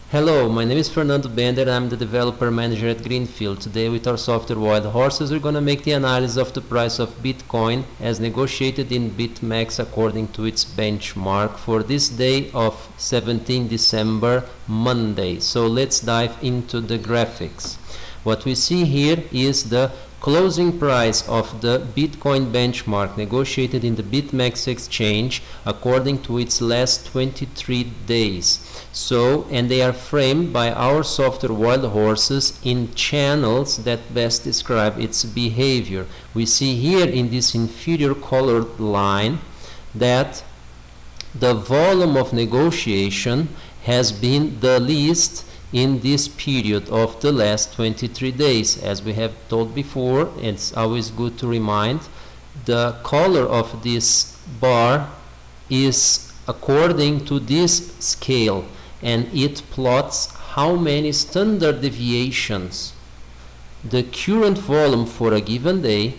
Hello, my name is Fernando Bender. I'm the developer manager at Greenfield. Today with our software Wild Horses, we're going to make the analysis of the price of Bitcoin as negotiated in BitMEX according to its benchmark for this day of 17 December, Monday. So let's dive into the graphics. What we see here is the closing price of the Bitcoin benchmark negotiated in the BitMEX exchange according to its last 23 days. So, and they are framed by our software Wild Horses in channels that best describe its behavior. We see here in this inferior colored line that the volume of negotiation has been the least in this period of the last 23 days. As we have told before, it's always good to remind, the color of this bar is according to this scale, and it plots how many standard deviations the current volume for a given day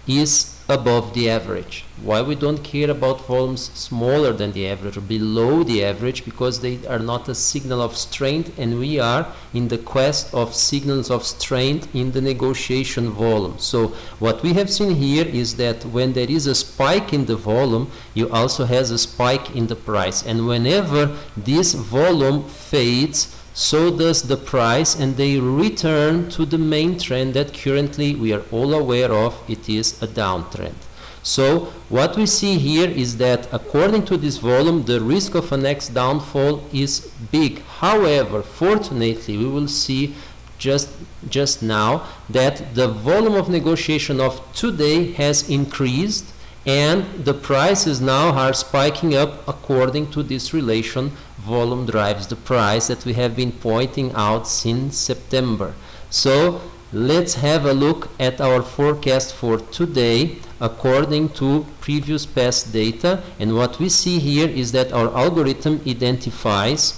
is above the average. Why we don't care about volumes smaller than the average or below the average? Because they are not a signal of strength, and we are in the quest of signals of strength in the negotiation volume. So what we have seen here is that when there is a spike in the volume, you also has a spike in the price, and whenever this volume fades, so does the price, and they return to the main trend that currently we are all aware of. It is a downtrend. So what we see here is that according to this volume, the risk of a next downfall is big. However, fortunately, we will see just now that the volume of negotiation of today has increased, and the prices now are spiking up according to this relation. Volume drives the price that we have been pointing out since September. So let's have a look at our forecast for today according to previous past data, and what we see here is that our algorithm identifies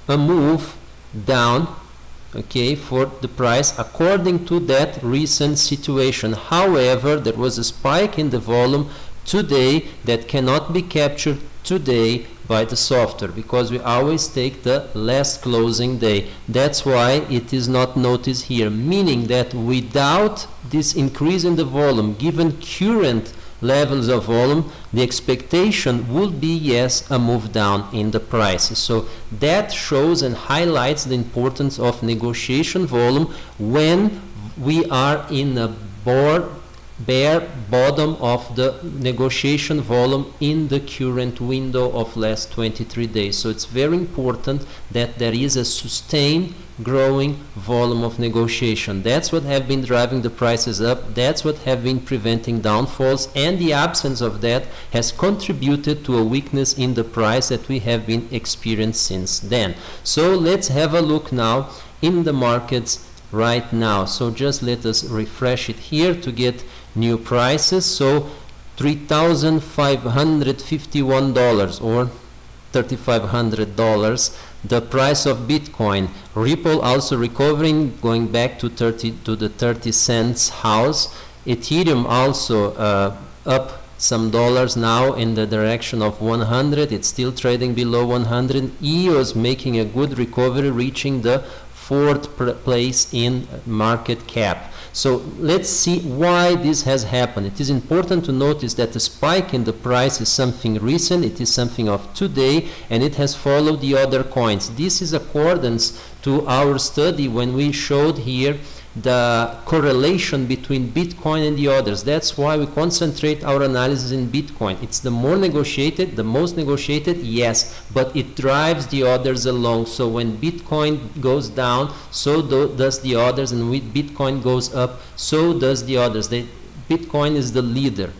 a move down, okay, for the price according to that recent situation. However, there was a spike in the volume today that cannot be captured today by the software, because we always take the last closing day. That's why it is not noticed here, meaning that without this increase in the volume, given current levels of volume, the expectation would be, yes, a move down in the prices. So that shows and highlights the importance of negotiation volume when we are in a bare bottom of the negotiation volume in the current window of last 23 days. So it's very important that there is a sustained growing volume of negotiation. That's what have been driving the prices up. That's what have been preventing downfalls, and the absence of that has contributed to a weakness in the price that we have been experiencing since then. So let's have a look now in the markets right now. So just let us refresh it here to get new prices. So $3,551 or $3,500 the price of Bitcoin. Ripple also recovering, going back to the 30 cents house. Ethereum also up some dollars now in the direction of 100. It's still trading below 100. EOS making a good recovery, reaching the 4th place in market cap. So let's see why this has happened. It is important to notice that the spike in the price is something recent. It is something of today, and it has followed the other coins. This is accordance to our study when we showed here the correlation between Bitcoin and the others. That's why we concentrate our analysis in Bitcoin. It's the more negotiated, the most negotiated, yes, but it drives the others along. So when Bitcoin goes down, so does the others, and when Bitcoin goes up, so does the others. Bitcoin is the leader.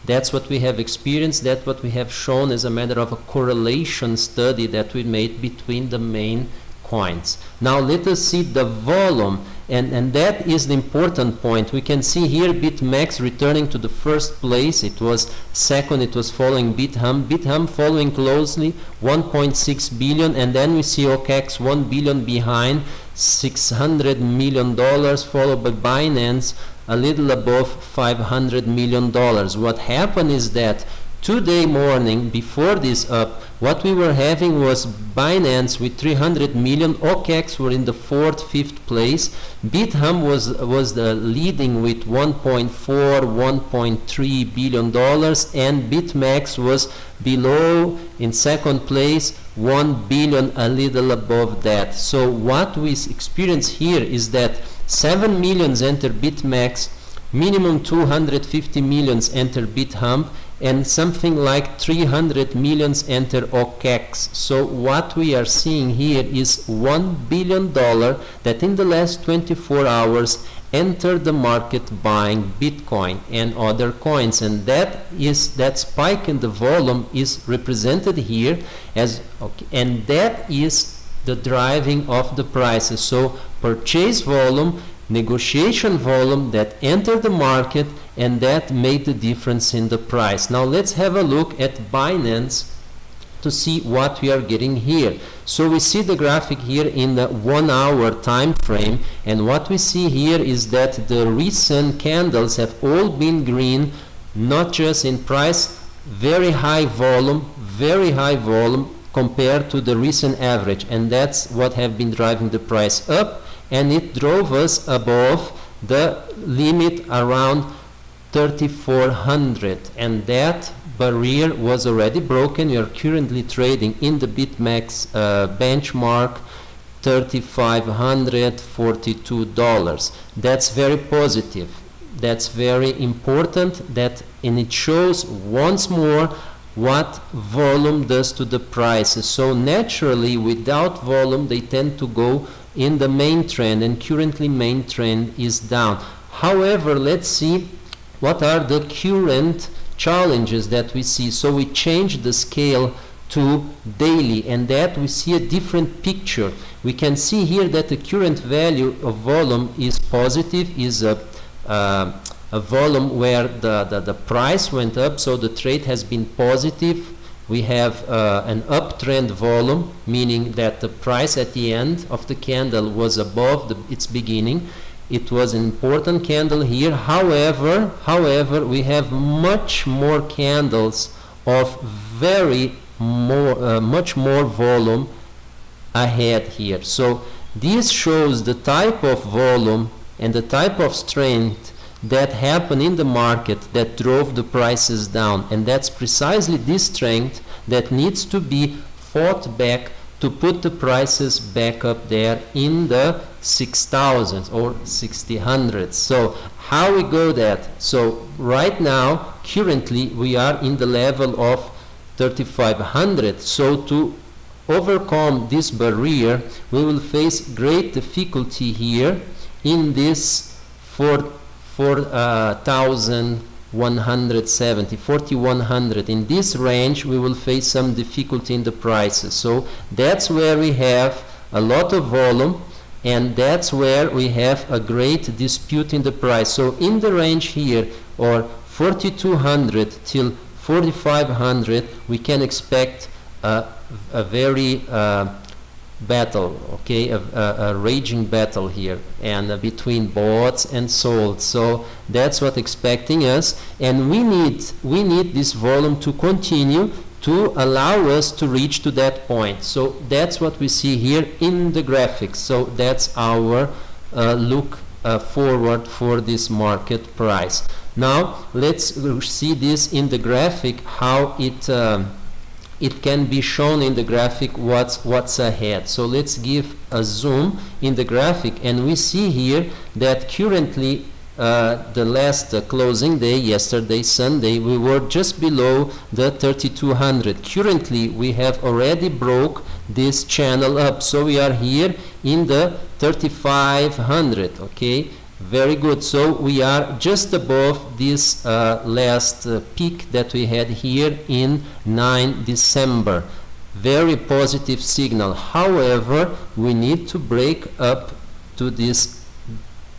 That's what we have experienced. That's what we have shown as a matter of a correlation study that we made between the main coins. Now let us see the volume, and that is the important point. We can see here BitMEX returning to the first place. It was second, it was following BitHum following closely, 1.6 billion, and then we see OKEx 1 billion behind, $600 million, followed by Binance a little above $500 million. What happened is that Today morning, before this up, what we were having was Binance with 300 million, OKEx were in the 4th, 5th place, BitHum was the leading with 1.4, 1.3 billion dollars, and BitMEX was below in 2nd place, 1 billion, a little above that. So what we experience here is that 7 millions enter BitMEX, minimum 250 millions enter BitHum, and something like 300 millions enter OKEx. So what we are seeing here is $1 billion that in the last 24 hours entered the market buying Bitcoin and other coins, and that spike in the volume is represented here as and that is the driving of the prices. So purchase volume, negotiation volume that entered the market, and that made the difference in the price. Now let's have a look at Binance to see what we are getting here. So we see the graphic here in the 1 hour time frame, and what we see here is that the recent candles have all been green, not just in price, very high volume compared to the recent average, and that's what have been driving the price up, and it drove us above the limit around 3,400, and that barrier was already broken. We are currently trading in the BitMEX benchmark $3,542. That's very positive. That's very important, and it shows once more what volume does to the prices. So naturally, without volume, they tend to go in the main trend, and currently main trend is down. However, let's see what are the current challenges that we see. So we change the scale to daily, and that we see a different picture. We can see here that the current value of volume is positive, is a volume where the price went up, so the trade has been positive. We have an uptrend volume, meaning that the price at the end of the candle was above its beginning. It was an important candle here. However, we have much more candles of much more volume ahead here. So this shows the type of volume and the type of strength that happened in the market that drove the prices down, and that's precisely this strength that needs to be fought back to put the prices back up there in the 6,000s or 6,000s. So how we go that? So right now, currently, we are in the level of 3,500. So to overcome this barrier, we will face great difficulty here in this 4,170, in this range we will face some difficulty in the prices. So that's where we have a lot of volume, and that's where we have a great dispute in the price. So in the range here, or 4,200 till 4,500, we can expect a very battle, okay, a raging battle here, and between bought and sold. So that's what expecting us, and we need this volume to continue to allow us to reach to that point. So that's what we see here in the graphics. So that's our look forward for this market price. Now let's see this in the graphic, how it can be shown in the graphic what's ahead. So let's give a zoom in the graphic, and we see here that currently the last closing day, yesterday Sunday, we were just below the 3,200. Currently we have already broke this channel up, so we are here in the 3,500. okay, very good. So we are just above this last peak that we had here in 9 December. Very positive signal. However, we need to break up to this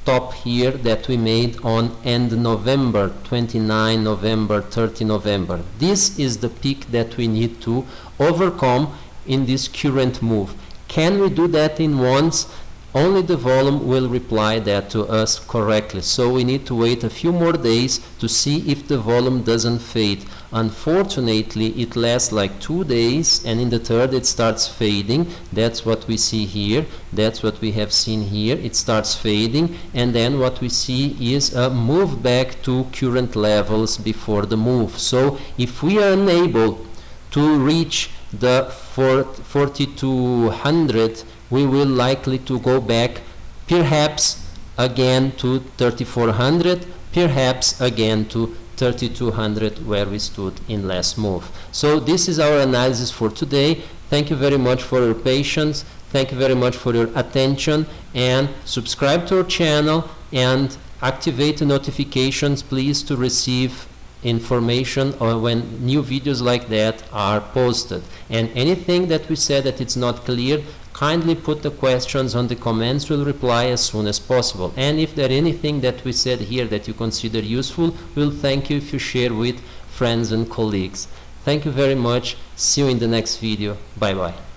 top here that we made on end November, 29 November, 30 November. This is the peak that we need to overcome in this current move. Can we do that in once? only the volume will reply that to us correctly. So we need to wait a few more days to see if the volume doesn't fade. Unfortunately, it lasts like 2 days, and in the third it starts fading. That's what we see here. That's what we have seen here. It starts fading, and then what we see is a move back to current levels before the move. So if we are unable to reach the 4200, we will likely to go back perhaps again to 3400, perhaps again to 3200 where we stood in last move. So this is our analysis for today. Thank you very much for your patience. Thank you very much for your attention, and subscribe to our channel and activate the notifications, please, to receive information or when new videos like that are posted. And anything that we said that it's not clear, kindly put the questions on the comments. We'll reply as soon as possible. And if there anything that we said here that you consider useful, we'll thank you if you share with friends and colleagues. Thank you very much. See you in the next video. Bye bye.